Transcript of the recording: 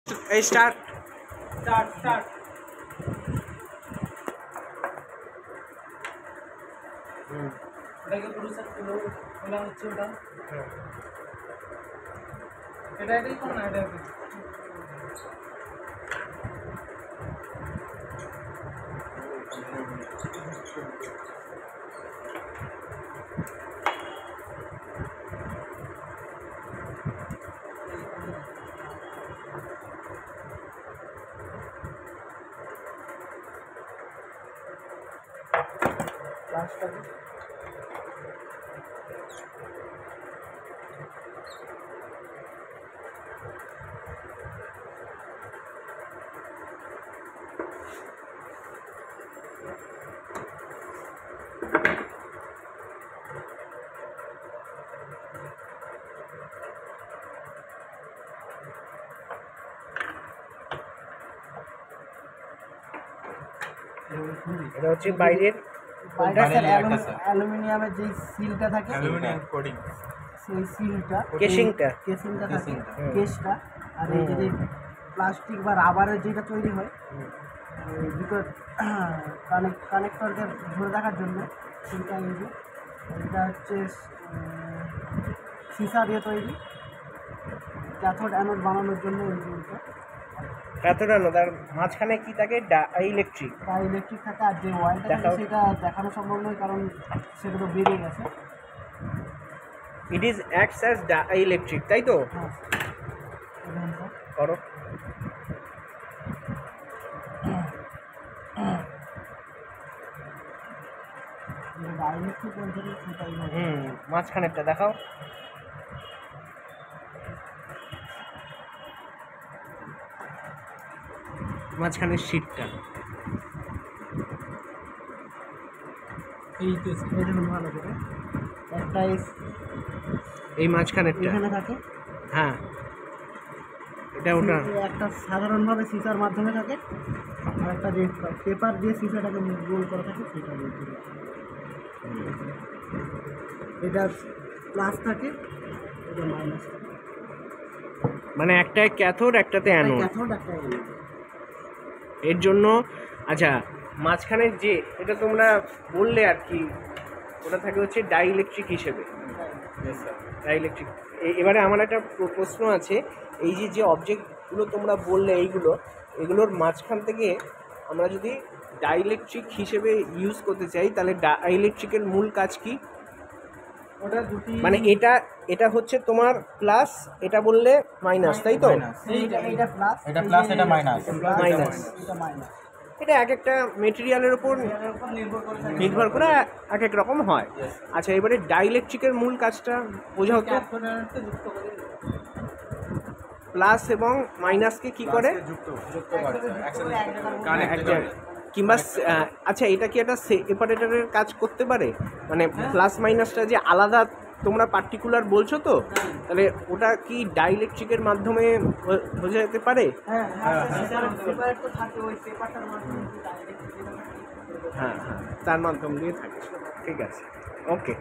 Hey, start. Start. এটাকে producer বলা হচ্ছে ওটা এটাই কোন না এটা লাস্টটা এটা হচ্ছে বাইরের অ্যালুমিনিয়ামের যে সিলটা থাকে অ্যালুমিনিয়াম কোটিং সেই সিলটা কেসিংটা থাকে কেসটা আর এই যে প্লাস্টিক বা রাবারের যেটা তৈরি হয় দুটো কানেক্টরকে ধরে রাখার জন্য সেইটা এই যে এটা হচ্ছে সীসা দিয়ে তৈরি ক্যাথোড অ্যানোড বানানোর জন্য এই জিনিসটা এতটা না, তার মাঝখানে কি থাকে? ইলেকট্রিক থাকে আর যে ওয়াইলটা থাকে সেটা দেখানো সম্ভব নয় কারণ সেগুলো বেরিয়ে গেছে। It is acts as electric, তাই তো? হ্যাঁ করো। ডাইরেক্টলি বলতে সেটাই হবে। মাঝখানেরটা দেখাও। মাঝখানের শীটটা এই তো দেখুন ভালো করে একটা এই মাঝখানেরটা এখানে থাকে, হ্যাঁ এটা ওটা একটা সাধারণভাবে সিসার মাধ্যমে থাকে আর একটা যে পেপার দিয়ে সিসাটাকে গোল করা থাকে সেটা বলতে এটা প্লাস থাকে এটা মাইনাস থাকে, মানে একটায় ক্যাথোড একটাতে অ্যানোড। ক্যাথোড একটা অ্যানোড। এর জন্য আচ্ছা মাঝখানে যে এটা তোমরা বললে আর কি ওটা থাকে হচ্ছে ডাইইলেকট্রিক হিসেবে। ডাইইলেকট্রিক। এবারে আমার একটা প্রশ্ন আছে, এই যে অবজেক্টগুলো তোমরা বললে এগুলোর মাঝখান থেকে আমরা যদি ডাইইলেকট্রিক হিসেবে ইউজ করতে চাই তাহলে ডাইইলেকট্রিকের মূল কাজ কি? ওটা দুটি মানে এটা হচ্ছে তোমার প্লাস, এটা বললে মাইনাস, তাই তো? এইটা প্লাস এটা প্লাস এটা মাইনাস এটা মাইনাস। এটা এক একটা মেটেরিয়ালের উপর নির্ভর করে এক এক রকম হয়। আচ্ছা এবারে ডাইইলেকট্রিকের মূল কাজটা বোঝাও তো। প্লাস এবং মাইনাসকে কি করে? কিংবা আচ্ছা এটা কি একটা সেপারেটরের কাজ করতে পারে? মানে প্লাস মাইনাসটা যে আলাদা তোমরা পার্টিকুলার বলছো তো, তাহলে ওটা কি ডাইইলেকট্রিকের মাধ্যমে বোঝা যেতে পারে? হ্যাঁ হ্যাঁ তার মাধ্যম দিয়ে থাকে। ঠিক আছে, ওকে।